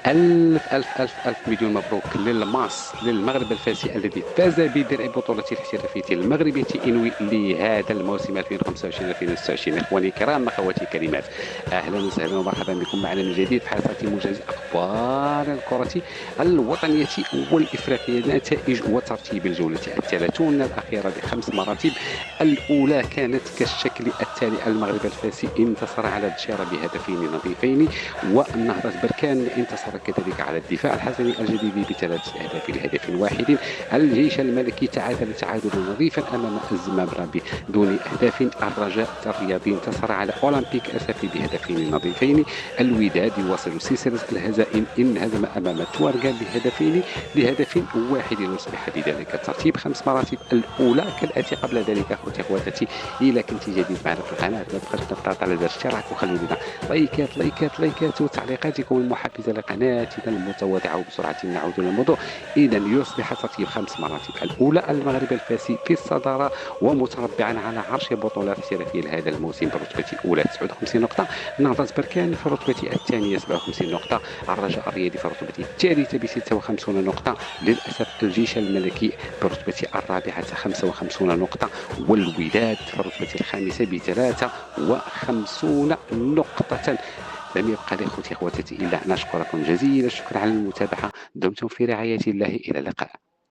ألف ألف ألف ألف مليون مبروك للماس للمغرب الفاسي الذي فاز بدرع بطولة الاحترافية المغربية إنوي لهذا الموسم 2025-2026. إخواني الكرام، أخواتي الكريمات، أهلا وسهلا ومرحبا بكم معنا من جديد في حلقة موجز أخبار الكرة الوطنية والإفريقية، نتائج وترتيب الجولة 30 الأخيرة بخمس مراتب. الأولى كانت كالشكل التالي: المغرب الفاسي انتصر على الدشيرة بهدفين نظيفين، والنهضة بركان انتصر كذلك على الدفاع الحسني الجديد بثلاث أهداف لهدف واحد. الجيش الملكي تعادل تعادلا نظيفا أمام الزمامرة بدون أهداف. الرجاء الرياضي انتصر على أولمبيك أسفي بهدفين نظيفين. الوداد يواصل سلسلة الهزائم، انهزم أمام توارغا لهدف واحد، ليصبح بذلك الترتيب خمس مراتب الأولى كالآتي. قبل ذلك أخوتي إذا كنت جديد معنا في القناة لا تبخل تضغط على زر الاشتراك وخلوا لنا لايكات وتعليقاتكم المحفزة لقناتنا المتواضعة. وبسرعة نعود إلى الموضوع. إذا يصبح ترتيب خمس مراتب الأولى المغرب الفاسي في الصدارة ومتربعا على عرش بطولات احترافية لهذا الموسم برتبة الأولى 59 نقطة. نهضة بركان في الرتبة الثانية 57 نقطة. الرجاء الرياضي في الرتبة الثالثة ب 56 نقطة. للأسف الجيش الملكي برتبة الرابعة 55 نقطة. والوداد في الرتبة الخامسة ب 53 نقطة. لم يبقى لي اخوتي اخواتي الا ان اشكركم جزيل الشكر على المتابعه. دمتم في رعايه الله، الى اللقاء.